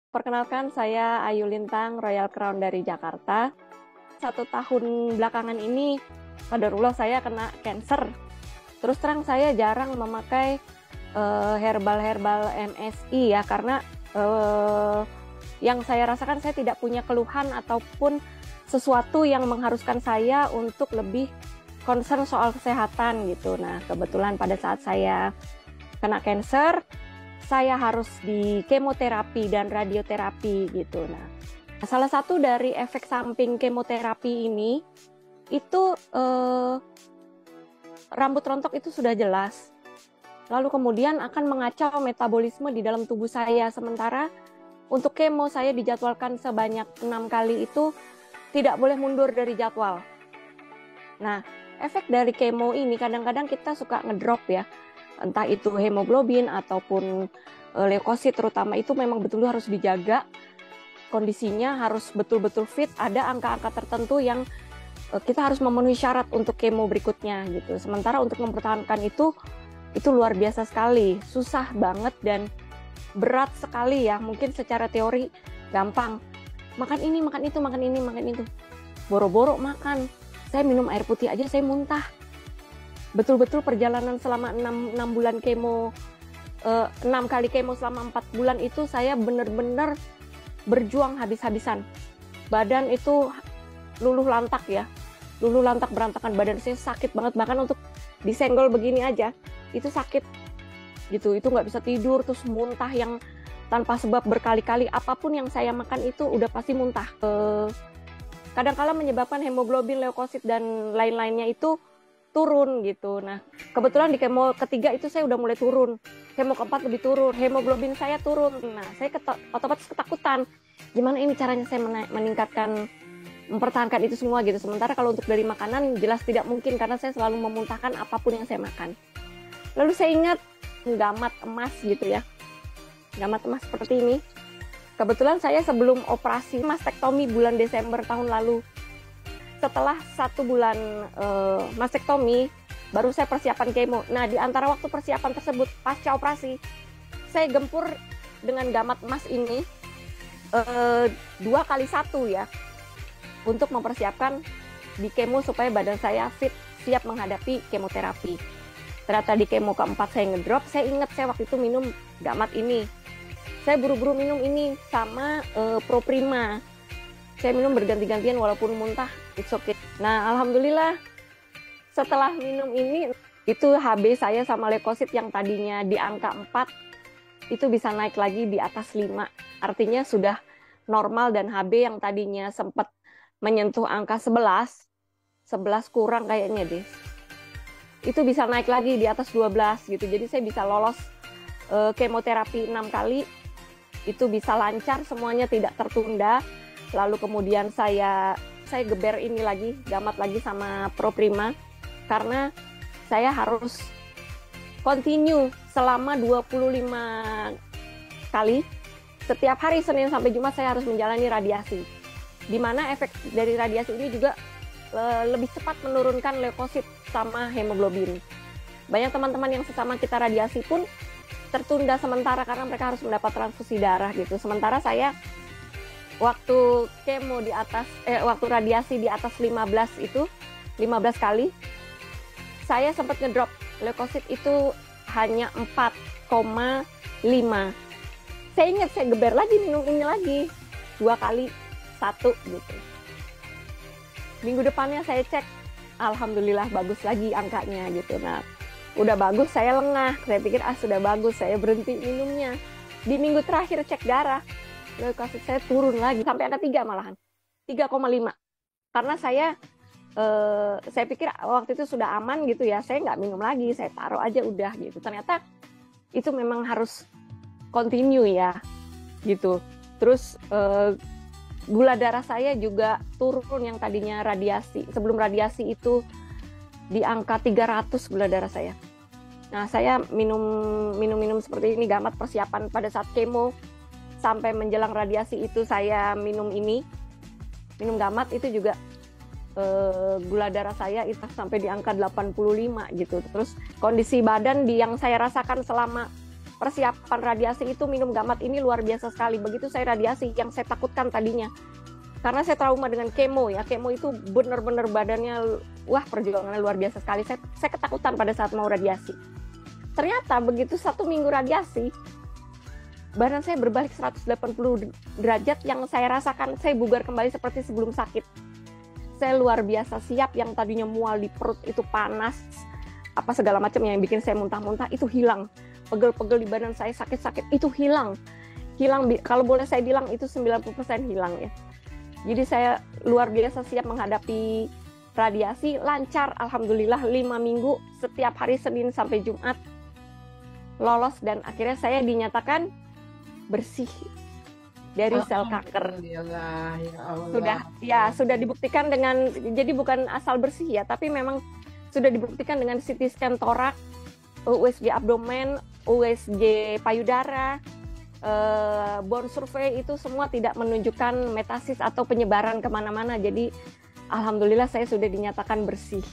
Perkenalkan, saya Ayu Lintang, Royal Crown dari Jakarta. 1 tahun belakangan ini, qadarullah saya kena cancer. Terus terang saya jarang memakai herbal-herbal MSI ya, karena yang saya rasakan saya tidak punya keluhan ataupun sesuatu yang mengharuskan saya untuk lebih concern soal kesehatan gitu. Nah, kebetulan pada saat saya kena cancer, saya harus di kemoterapi dan radioterapi gitu. Nah, salah satu dari efek samping kemoterapi ini itu rambut rontok itu sudah jelas. Lalu kemudian akan mengacau metabolisme di dalam tubuh saya. Sementara untuk kemo saya dijadwalkan sebanyak 6 kali itu tidak boleh mundur dari jadwal. Nah, efek dari kemo ini kadang-kadang kita suka ngedrop ya. Entah itu hemoglobin ataupun leukosit, terutama itu memang betul harus dijaga kondisinya, harus betul-betul fit. Ada angka-angka tertentu yang kita harus memenuhi syarat untuk kemo berikutnya gitu. Sementara untuk mempertahankan itu luar biasa sekali, susah banget dan berat sekali ya. Mungkin secara teori gampang, makan ini, makan itu, makan ini, makan itu. Boro-boro makan, saya minum air putih aja saya muntah. Betul-betul perjalanan selama 6 bulan kemo, 6 kali kemo selama 4 bulan itu saya benar-benar berjuang habis-habisan. Badan itu luluh lantak ya, luluh lantak berantakan, badan saya sakit banget, bahkan untuk disenggol begini aja itu sakit gitu. Itu nggak bisa tidur, terus muntah yang tanpa sebab berkali-kali. Apapun yang saya makan itu udah pasti muntah. Kadang-kala menyebabkan hemoglobin, leukosit dan lain-lainnya itu turun gitu. Nah, kebetulan di kemo ketiga itu saya udah mulai turun. Kemo keempat lebih turun, hemoglobin saya turun. Nah, saya otomatis ketakutan. Gimana ini caranya saya mempertahankan itu semua gitu. Sementara kalau untuk dari makanan jelas tidak mungkin karena saya selalu memuntahkan apapun yang saya makan. Lalu saya ingat gamat emas gitu ya. Gamat emas seperti ini. Kebetulan saya sebelum operasi mastektomi bulan Desember tahun lalu. Setelah 1 bulan mastektomi, baru saya persiapan kemo. Nah, di antara waktu persiapan tersebut, pasca operasi, saya gempur dengan gamat emas ini 2 kali 1 ya, untuk mempersiapkan di kemo supaya badan saya fit, siap menghadapi kemoterapi. Ternyata di kemo keempat saya ngedrop, saya ingat saya waktu itu minum gamat ini. Saya buru-buru minum ini sama Proprima. Saya minum berganti-gantian walaupun muntah, it's okay. Nah, alhamdulillah setelah minum ini, itu HB saya sama leukosit yang tadinya di angka 4, itu bisa naik lagi di atas 5. Artinya sudah normal, dan HB yang tadinya sempat menyentuh angka 11 kurang kayaknya deh. Itu bisa naik lagi di atas 12 gitu. Jadi saya bisa lolos kemoterapi 6 kali, itu bisa lancar, semuanya tidak tertunda. Lalu kemudian saya geber ini lagi, gamat lagi sama Proprima, karena saya harus continue selama 25 kali. Setiap hari Senin sampai Jumat saya harus menjalani radiasi. Di mana efek dari radiasi ini juga lebih cepat menurunkan leukosit sama hemoglobin. Banyak teman-teman yang sesama kita radiasi pun tertunda sementara karena mereka harus mendapat transfusi darah gitu. Sementara saya waktu kemo waktu radiasi di atas 15 itu, 15 kali, saya sempat ngedrop. Leukosit itu hanya 4,5. Saya ingat saya geber lagi, minum ini lagi 2 kali 1 gitu. Minggu depannya saya cek, alhamdulillah bagus lagi angkanya gitu. Nah, udah bagus, saya lengah. Saya pikir sudah bagus, saya berhenti minumnya. Di minggu terakhir cek darah, leukosit saya turun lagi sampai angka 3 malahan, 3,5. Karena saya pikir waktu itu sudah aman gitu ya, saya nggak minum lagi, saya taruh aja udah gitu. Ternyata itu memang harus continue ya gitu. Terus gula darah saya juga turun, yang tadinya radiasi, sebelum radiasi itu di angka 300 gula darah saya. Nah, saya minum seperti ini, gamat persiapan pada saat kemo sampai menjelang radiasi itu saya minum gamat itu juga gula darah saya itu sampai di angka 85 gitu. Terus kondisi badan yang saya rasakan selama persiapan radiasi itu minum gamat ini luar biasa sekali. Begitu saya radiasi, yang saya takutkan tadinya, karena saya trauma dengan kemo ya, kemo itu benar-benar badannya, wah perjuangannya luar biasa sekali. Saya ketakutan pada saat mau radiasi. Ternyata begitu 1 minggu radiasi, badan saya berbalik 180 derajat, yang saya rasakan saya bugar kembali seperti sebelum sakit. Saya luar biasa siap, yang tadinya mual di perut itu panas, apa segala macam yang bikin saya muntah-muntah itu hilang. Pegel-pegel di badan saya sakit-sakit itu hilang. Kalau boleh saya bilang itu 90% hilang ya. Jadi saya luar biasa siap menghadapi radiasi, lancar alhamdulillah 5 minggu setiap hari Senin sampai Jumat lolos, dan akhirnya saya dinyatakan bersih dari sel kanker. Ya Allah. Sudah dibuktikan dengan, jadi bukan asal bersih ya, tapi memang sudah dibuktikan dengan CT scan torak, USG abdomen, USG payudara, bone survey, itu semua tidak menunjukkan metasis atau penyebaran kemana-mana. Jadi alhamdulillah saya sudah dinyatakan bersih.